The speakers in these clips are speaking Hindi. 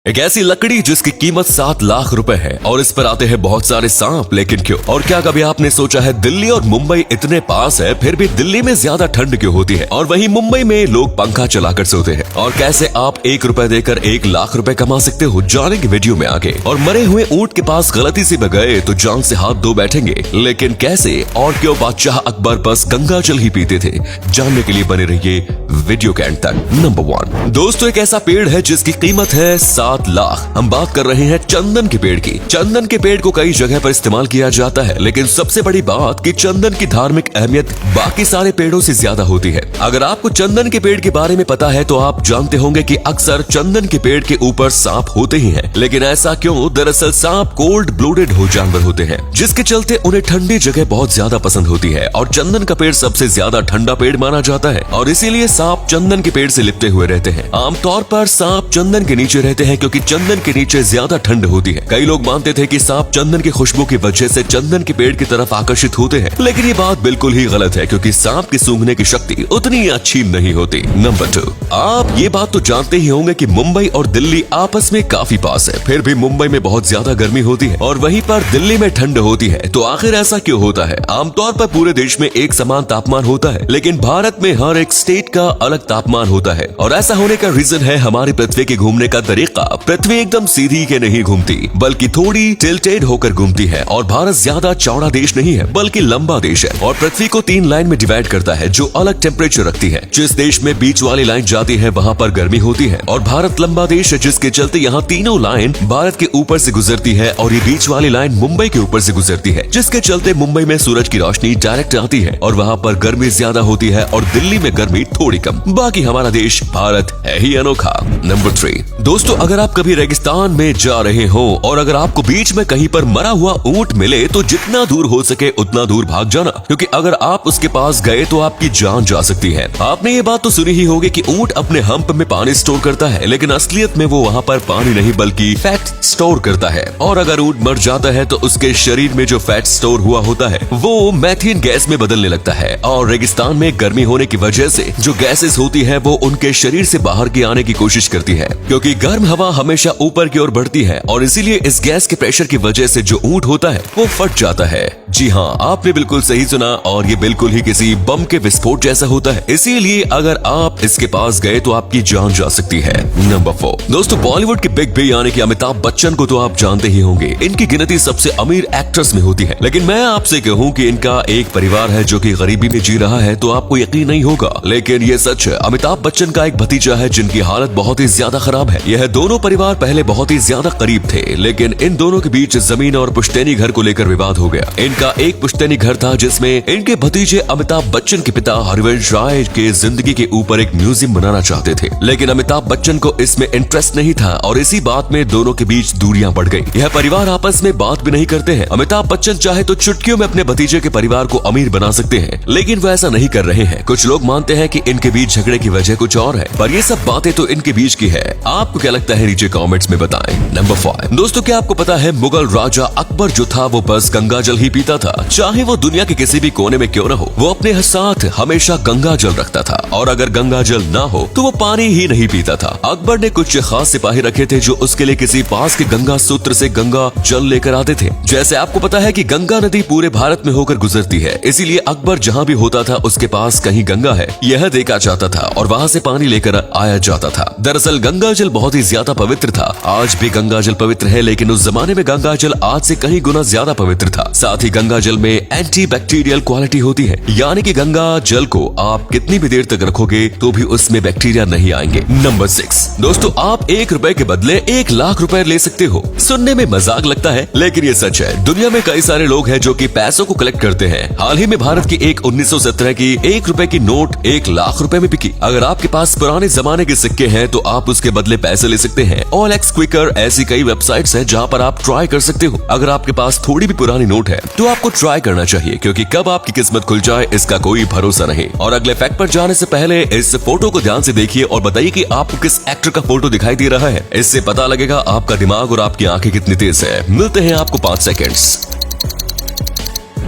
एक ऐसी लकड़ी जिसकी कीमत 7 लाख रुपए है और इस पर आते हैं बहुत सारे सांप, लेकिन क्यों? और क्या कभी आपने सोचा है दिल्ली और मुंबई इतने पास है फिर भी दिल्ली में ज्यादा ठंड क्यों होती है और वहीं मुंबई में लोग पंखा चलाकर सोते हैं? और कैसे आप 1 रुपए देकर 1 लाख रुपए कमा सकते हो, जानेंगे वीडियो में आगे। और मरे हुए ऊंट के पास गलती से गए तो जान से हाथ धो बैठेंगे, लेकिन कैसे और क्यों बादशाह अकबर बस गंगा जल ही पीते थे? जानने के लिए बने रहिए वीडियो के एंड तक। नंबर 1 दोस्तों, एक ऐसा पेड़ है जिसकी कीमत है 7 लाख। हम बात कर रहे हैं चंदन के पेड़ की। चंदन के पेड़ को कई जगह पर इस्तेमाल किया जाता है, लेकिन सबसे बड़ी बात कि चंदन की धार्मिक अहमियत बाकी सारे पेड़ों से ज्यादा होती है। अगर आपको चंदन के पेड़ के बारे में पता है तो आप जानते होंगे कि अक्सर चंदन के पेड़ के ऊपर सांप होते ही हैं। लेकिन ऐसा क्यों? दरअसल सांप कोल्ड ब्लूडेड हो जानवर होते हैं, जिसके चलते उन्हें ठंडी जगह बहुत ज्यादा पसंद होती है और चंदन का पेड़ सबसे ज्यादा ठंडा पेड़ माना जाता है और इसीलिए सांप चंदन के पेड़ से लिपटे हुए रहते हैं। आमतौर पर सांप चंदन के नीचे रहते हैं क्योंकि चंदन के नीचे ज्यादा ठंड होती है। कई लोग मानते थे कि सांप चंदन की खुशबू की वजह से चंदन के पेड़ की तरफ आकर्षित होते हैं, लेकिन ये बात बिल्कुल ही गलत है क्योंकि सांप की सूंघने की शक्ति उतनी अच्छी नहीं होती। नंबर 2, आप ये बात तो जानते ही होंगे कि मुंबई और दिल्ली आपस में काफी पास है, फिर भी मुंबई में बहुत ज्यादा गर्मी होती है और वहीं पर दिल्ली में ठंड होती है। तो आखिर ऐसा क्यों होता है? आमतौर पर पूरे देश में एक समान तापमान होता है, लेकिन भारत में हर एक स्टेट का अलग तापमान होता है और ऐसा होने का रीजन है हमारी पृथ्वी के घूमने का तरीका। पृथ्वी एकदम सीधी के नहीं घूमती बल्कि थोड़ी टिल्टेड होकर घूमती है और भारत ज्यादा चौड़ा देश नहीं है बल्कि लंबा देश है और पृथ्वी को 3 लाइन में डिवाइड करता है जो अलग टेम्परेचर रखती है। जिस देश में बीच वाली लाइन जाती है वहाँ पर गर्मी होती है और भारत लंबा देश है जिसके चलते यहाँ तीनों लाइन भारत के ऊपर से गुजरती है और ये बीच वाली लाइन मुंबई के ऊपर से गुजरती है, जिसके चलते मुंबई में सूरज की रोशनी डायरेक्ट आती है और वहाँ पर गर्मी ज्यादा होती है और दिल्ली में गर्मी थोड़ी कम। बाकी हमारा देश भारत है ही अनोखा। नंबर 3 दोस्तों, अगर आप कभी रेगिस्तान में जा रहे हो और अगर आपको बीच में कहीं पर मरा हुआ ऊंट मिले तो जितना दूर हो सके उतना दूर भाग जाना, क्योंकि अगर आप उसके पास गए तो आपकी जान जा सकती है। आपने ये बात तो सुनी ही होगी कि ऊंट अपने हम्प में पानी स्टोर करता है, लेकिन असलियत में वो वहाँ पर पानी नहीं बल्कि फैट स्टोर करता है और अगर ऊंट मर जाता है तो उसके शरीर में जो फैट स्टोर हुआ होता है वो मैथेन गैस में बदलने लगता है और रेगिस्तान में गर्मी होने की वजह से जो गैसेस होती है वो उनके शरीर से बाहर की आने की कोशिश करती है, क्योंकि गर्म हवा हमेशा ऊपर की ओर बढ़ती है और इसीलिए इस गैस के प्रेशर की वजह से जो ऊंट होता है वो फट जाता है। जी हाँ, आपने बिल्कुल सही सुना और ये बिल्कुल ही किसी बम के विस्फोट जैसा होता है, इसीलिए अगर आप इसके पास गए तो आपकी जान जा सकती है। नंबर 4 दोस्तों, बॉलीवुड के बिग बी यानी कि अमिताभ बच्चन को तो आप जानते ही होंगे। इनकी गिनती सबसे अमीर एक्टर्स में होती है, लेकिन मैं आपसे कहूँ कि इनका एक परिवार है जो कि गरीबी में जी रहा है तो आपको यकीन नहीं होगा, लेकिन ये सच है। अमिताभ बच्चन का एक भतीजा है जिनकी हालत बहुत ही ज्यादा खराब है। यह दोनों परिवार पहले बहुत ही ज्यादा करीब थे, लेकिन इन दोनों के बीच जमीन और पुश्तैनी घर को लेकर विवाद हो गया। इनका एक पुश्तैनी घर था जिसमें इनके भतीजे अमिताभ बच्चन के पिता हरिवंश राय के जिंदगी के ऊपर एक म्यूजियम बनाना चाहते थे, लेकिन अमिताभ बच्चन को इसमें इंटरेस्ट नहीं था और इसी बात में दोनों के बीच दूरियां बढ़ गई। यह परिवार आपस में बात भी नहीं करते हैं। अमिताभ बच्चन चाहे तो चुटकियों में अपने भतीजे के परिवार को अमीर बना सकते हैं, लेकिन वो ऐसा नहीं कर रहे हैं। कुछ लोग मानते हैं कि इनके बीच झगड़े की वजह कुछ और है, पर ये सब बातें तो इनके बीच की है। आपको क्या लगता है नीचे कमेंट्स में बताएं। नंबर 5 दोस्तों, क्या आपको पता है मुगल राजा अकबर जो था वो बस गंगा जल ही पीता था। चाहे वो दुनिया के किसी भी कोने में क्यों न हो, वो अपने साथ हमेशा गंगा जल रखता था और अगर गंगा जल ना हो तो वो पानी ही नहीं पीता था। अकबर ने कुछ खास सिपाही रखे थे जो उसके लिए किसी पास के गंगा सूत्र से गंगा जल लेकर आते थे। जैसे आपको पता है कि गंगा नदी पूरे भारत में होकर गुजरती है, इसीलिए अकबर जहाँ भी होता था उसके पास कहीं गंगा है यह देखा जाता था और वहाँ से पानी लेकर आया जाता था। दरअसल गंगा जल बहुत ही ज्यादा पवित्र था। आज भी गंगा जल पवित्र है, लेकिन उस जमाने में गंगा जल आज से कहीं गुना ज्यादा पवित्र था। साथ ही गंगा जल में एंटी बैक्टीरियल क्वालिटी होती है, यानी कि गंगा जल को आप कितनी भी देर तक रखोगे तो भी उसमें बैक्टीरिया नहीं आएंगे। नंबर 6 दोस्तों, आप 1 रुपए के बदले 1 लाख रुपए ले सकते हो। सुनने में मजाक लगता है, लेकिन ये सच है। दुनिया में कई सारे लोग हैं जो कि पैसों को कलेक्ट करते हैं। हाल ही में भारत की एक 1917 की 1 रुपए की नोट 1 लाख रुपए में बिकी। अगर आपके पास पुराने जमाने के सिक्के हैं तो आप उसके बदले पैसे ले सकते हैं। OLX क्विकर ऐसी कई वेबसाइट्स हैं जहां पर आप ट्राई कर सकते हो। अगर आपके पास थोड़ी भी पुरानी नोट है तो आपको ट्राई करना चाहिए, क्योंकि कब आपकी किस्मत खुल जाए इसका कोई भरोसा नहीं। और अगले फैक्ट पर जाने से पहले इस फोटो को ध्यान से देखिए और बताइए कि आपको किस एक्टर का फोटो दिखाई दे रहा है। इससे पता लगेगा आपका दिमाग और आपकी आंखें कितनी तेज है। मिलते हैं आपको 5 सेकेंड्स।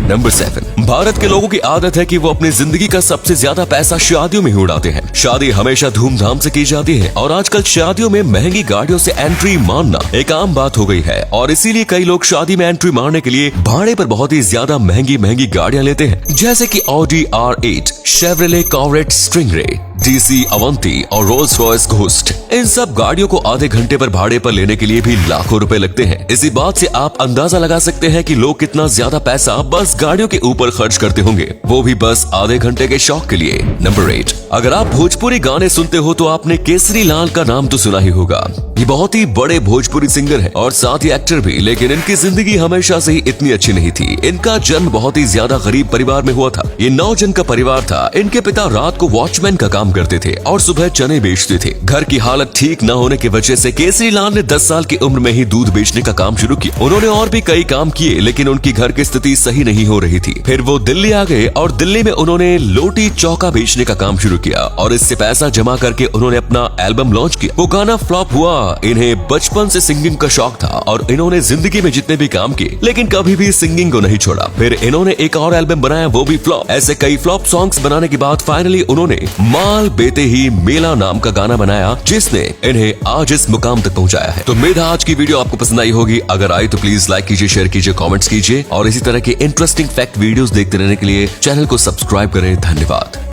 नंबर 7, भारत के लोगों की आदत है कि वो अपनी जिंदगी का सबसे ज्यादा पैसा शादियों में ही उड़ाते हैं। शादी हमेशा धूमधाम से की जाती है और आजकल शादियों में महंगी गाड़ियों से एंट्री मारना एक आम बात हो गई है और इसीलिए कई लोग शादी में एंट्री मारने के लिए भाड़े पर बहुत ही ज्यादा महंगी गाड़ियां लेते हैं, जैसे कि Audi R8, Chevrolet Corvette Stingray, DC Avanti और रोल्स रॉयस घोस्ट। इन सब गाड़ियों को आधे घंटे पर भाड़े पर लेने के लिए भी लाखों रुपए लगते हैं। इसी बात से आप अंदाजा लगा सकते हैं कि लोग कितना ज्यादा पैसा बस गाड़ियों के ऊपर खर्च करते होंगे, वो भी बस आधे घंटे के शौक के लिए। नंबर 8, अगर आप भोजपुरी गाने सुनते हो तो आपने केसरी लाल का नाम तो सुना ही होगा। ये बहुत ही बड़े भोजपुरी सिंगर है और साथ ही एक्टर भी, लेकिन इनकी जिंदगी हमेशा से ही इतनी अच्छी नहीं थी। इनका जन्म बहुत ही ज्यादा गरीब परिवार में हुआ था। ये 9 जन का परिवार था। इनके पिता रात को वॉचमैन का काम करते थे और सुबह चने बेचते थे। घर की हालत ठीक न होने की वजह से केसरी लाल ने 10 साल की उम्र में ही दूध बेचने का काम शुरू किया। उन्होंने और भी कई काम किए, लेकिन उनकी घर की स्थिति सही नहीं हो रही थी। फिर वो दिल्ली आ गए और दिल्ली में उन्होंने लोटी चौका बेचने का काम शुरू किया और इससे पैसा जमा करके उन्होंने अपना एल्बम लॉन्च किया। वो गाना फ्लॉप हुआ। इन्हें बचपन से सिंगिंग का शौक था और इन्होंने जिंदगी में जितने भी काम किए, लेकिन कभी भी सिंगिंग को नहीं छोड़ा। फिर इन्होंने एक और एल्बम बनाया, वो भी फ्लॉप। ऐसे कई फ्लॉप सॉन्ग्स बनाने के बाद फाइनली उन्होंने माल बेते ही मेला नाम का गाना बनाया, जिसने इन्हें आज इस मुकाम तक पहुंचाया है। तो उम्मीद है आज की वीडियो आपको पसंद आई होगी। अगर आई तो प्लीज लाइक कीजिए, शेयर कीजिए, कमेंट्स कीजिए और इसी तरह के इंटरेस्टिंग फैक्ट वीडियोस देखते रहने के लिए चैनल को सब्सक्राइब करें। धन्यवाद।